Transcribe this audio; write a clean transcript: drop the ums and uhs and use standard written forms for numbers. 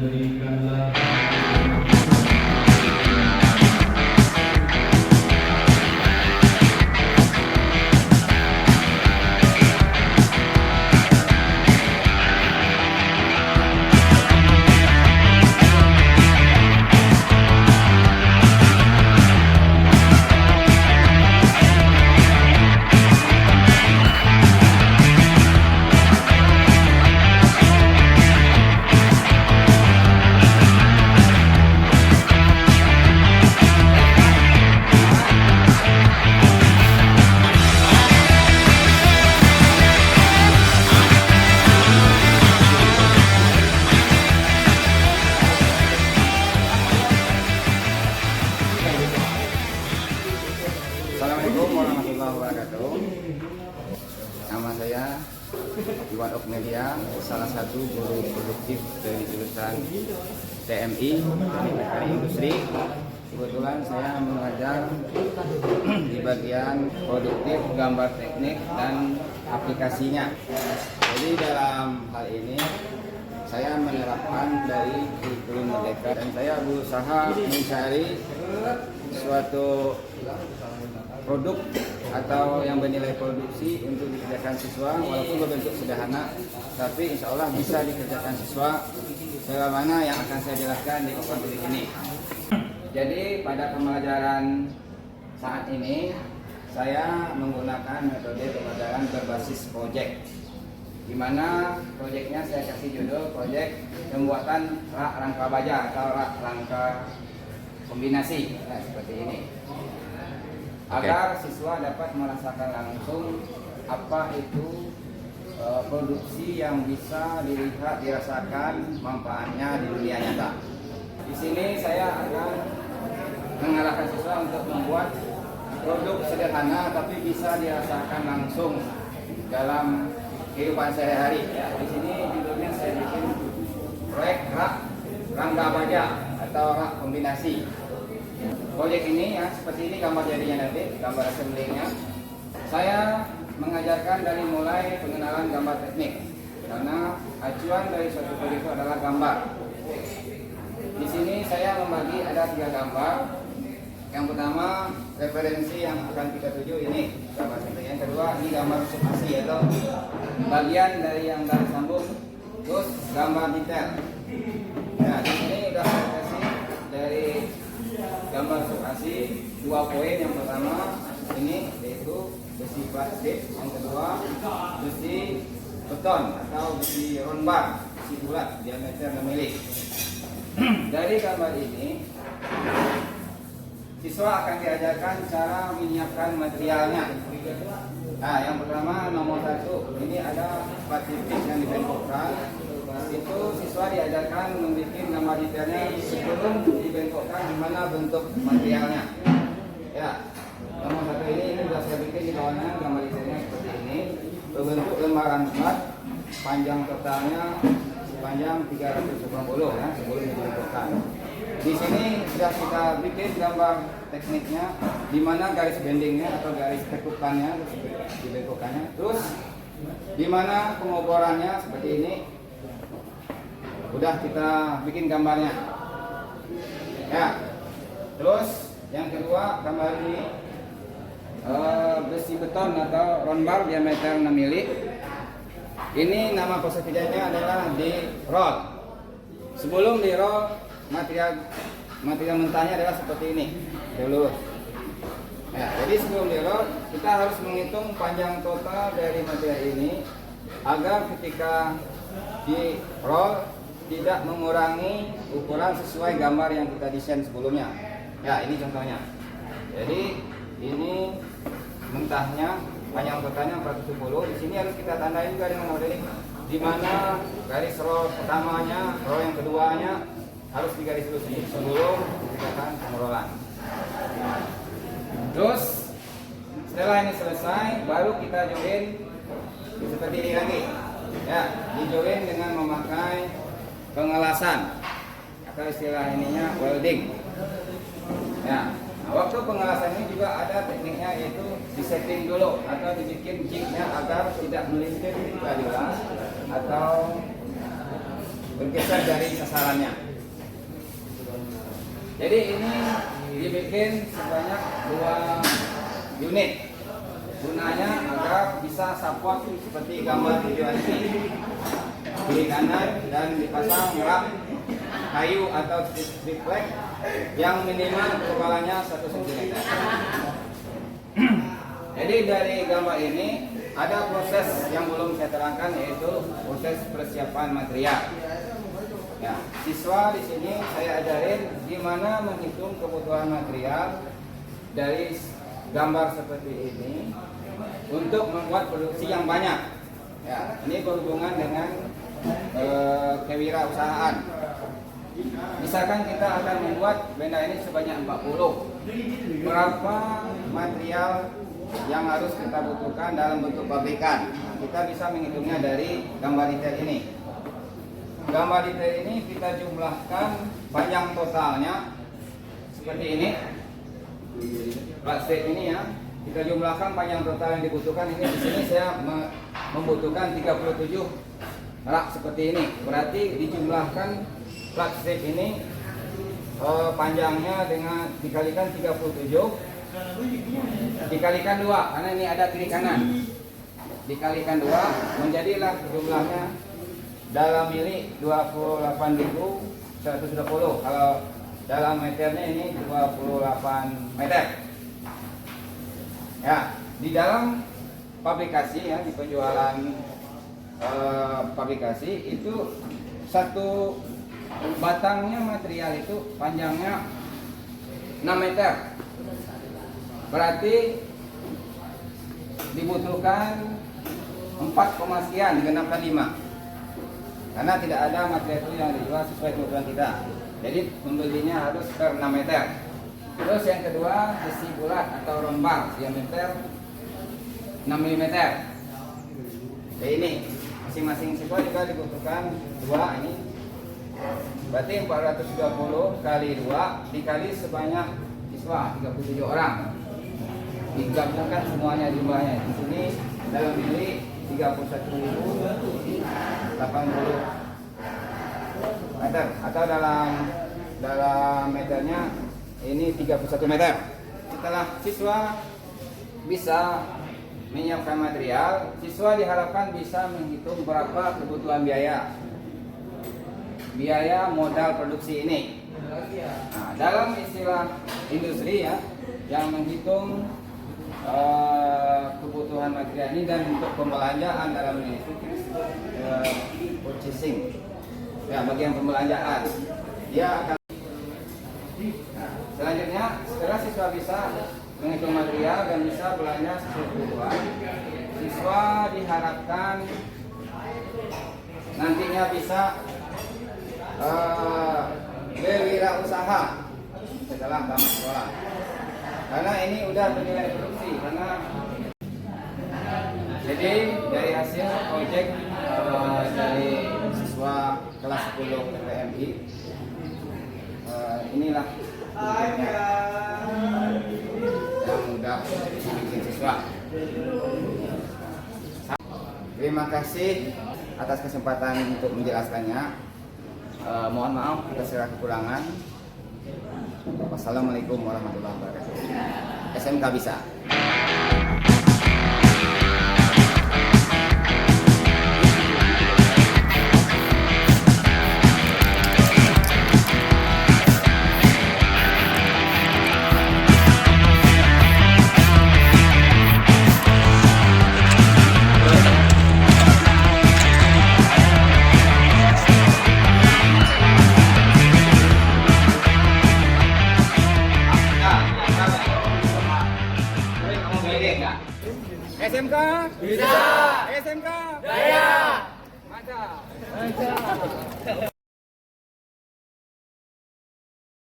berikanlah. Assalamualaikum warahmatullahi wabarakatuh. Nama saya Iwan Okmedia, salah satu guru produktif dari jurusan TMI, Teknik Mekanik Industri. Kebetulan saya mengajar di bagian produktif, gambar teknik, dan aplikasinya. Jadi dalam hal ini saya menerapkan dari kurikulum Merdeka dan saya berusaha mencari suatu produk atau yang bernilai produksi untuk dikerjakan siswa, walaupun berbentuk sederhana, tapi insya Allah bisa dikerjakan siswa sebagaimana yang akan saya jelaskan di konferensi ini. Jadi pada pembelajaran saat ini saya menggunakan metode pembelajaran berbasis proyek, di mana proyeknya saya kasih judul proyek pembuatan rak rangka baja atau rak rangka kombinasi, nah, seperti ini. Agar siswa dapat merasakan langsung apa itu produksi yang bisa dilihat, dirasakan manfaatnya di dunia nyata. Di sini saya akan mengarahkan siswa untuk membuat produk sederhana tapi bisa dirasakan langsung dalam kehidupan sehari-hari. Ya, di sini judulnya saya bikin proyek rak rangka baja atau rak kombinasi. Proyek ini ya seperti ini gambar jadinya nanti, gambar assemblingnya. Saya mengajarkan dari mulai pengenalan gambar teknik, karena acuan dari suatu proyek itu adalah gambar. Di sini saya membagi ada 3 gambar. Yang pertama referensi yang akan kita tuju ini gambar teknik. Yang kedua ini gambar subasi atau bagian dari yang garis sambung. Terus gambar detail. Nah di sini sudah saya kasih dari gambar subasi 2 poin. Yang pertama ini yaitu besi plastik, yang kedua besi beton atau besi ronbar, besi bulat diameter 6 mm. Dari gambar ini siswa akan diajarkan cara menyiapkan materialnya. Nah, yang pertama nomor 1 ini ada 4 titik yang dibengkokkan. Itu siswa diajarkan membuat gambar detailnya sebelum dibengkokkan gimana bentuk materialnya. Ya, nomor 1 ini sudah saya bikin di bawahnya gambar detailnya seperti ini, berbentuk lembaran plat, panjang totalnya sepanjang 380 ya sebelum dibengkokkan. Di sini sudah kita bikin gambar tekniknya, di mana garis bendingnya atau garis tekukannya dibengkokkannya, terus di mana pengoborannya seperti ini. Udah kita bikin gambarnya. Ya. Terus yang kedua gambar ini besi beton atau ronbar diameter 6 mm. Ini nama prosedurnya adalah di roll. Sebelum di roll material mentahnya adalah seperti ini dulu. Ya, jadi sebelum di roll kita harus menghitung panjang total dari material ini agar ketika di roll tidak mengurangi ukuran sesuai gambar yang kita desain sebelumnya. Ya, ini contohnya. Jadi ini mentahnya panjang totalnya 470. Di sini harus kita tandai juga dengan model ini, di mana garis roll pertamanya, roll yang keduanya harus digaris lurus ini sebelum dikerjakan pengerolan. Terus setelah ini selesai, baru kita join seperti ini lagi. Ya, dijoin dengan memakai pengelasan atau istilah ininya welding. Ya, nah, waktu pengelasan ini juga ada tekniknya, yaitu disetting dulu atau dibikin jignya agar tidak melintir ketika diulas atau bergeser dari sasarannya. Jadi ini dibikin sebanyak 2 unit. Gunanya agar bisa support seperti gambar video ini, kiri kanan, dan dipasang rak kayu atau triplek yang minimal ketebalannya 1 cm. Jadi dari gambar ini ada proses yang belum saya terangkan, yaitu proses persiapan material. Ya, siswa di sini saya ajarin gimana menghitung kebutuhan material dari gambar seperti ini untuk membuat produksi yang banyak. Ya, ini berhubungan dengan kewirausahaan. Misalkan kita akan membuat benda ini sebanyak 40. Berapa material yang harus kita butuhkan dalam bentuk pabrikan? Nah, kita bisa menghitungnya dari gambar detail ini. Gambar detail ini kita jumlahkan panjang totalnya seperti ini. Plastik ini ya, kita jumlahkan panjang total yang dibutuhkan. Ini di sini saya membutuhkan 37 rak seperti ini. Berarti dijumlahkan plastik ini panjangnya dengan dikalikan 37 dikalikan 2, karena ini ada kiri kanan. Dikalikan 2 menjadilah jumlahnya dalam mili 28.120. Kalau dalam meternya ini 28 meter. Ya, di dalam pabrikasi ya, di penjualan pabrikasi itu satu batangnya material itu panjangnya 6 meter. Berarti dibutuhkan 4, sekian digenapkan 5. Karena tidak ada material itu yang dijual sesuai kebutuhan kita. Jadi membelinya harus per 6 meter. Terus yang kedua, besi bulat atau rombak diameter 6 mm. Jadi ini masing-masing siswa juga dibutuhkan 2 ini. Berarti 420 kali 2 dikali sebanyak siswa 37 orang. Digabungkan semuanya jumlahnya. Di sini dalam mili 31.080 meter, atau dalam meternya ini 31 meter. Setelah siswa bisa menyiapkan material, siswa diharapkan bisa menghitung berapa kebutuhan biaya modal produksi ini. Nah, dalam istilah industri ya, yang menghitung kebutuhan material ini dan untuk pembelanjaan dalam ini purchasing ya, bagian pembelanjaan dia akan. Nah, selanjutnya setelah siswa bisa menghitung material dan bisa belanja sesuai kebutuhan, siswa diharapkan nantinya bisa berwirausaha setelah tamat sekolah. Karena ini udah penilaian produksi, karena jadi dari hasil proyek dari siswa kelas 10 TMI inilah yang udah dibikin siswa. Terima kasih atas kesempatan untuk menjelaskannya. Mohon maaf atas segala kekurangan. Wassalamualaikum warahmatullahi wabarakatuh. SMK bisa. SMK bisa. SMK jaya. Mantap.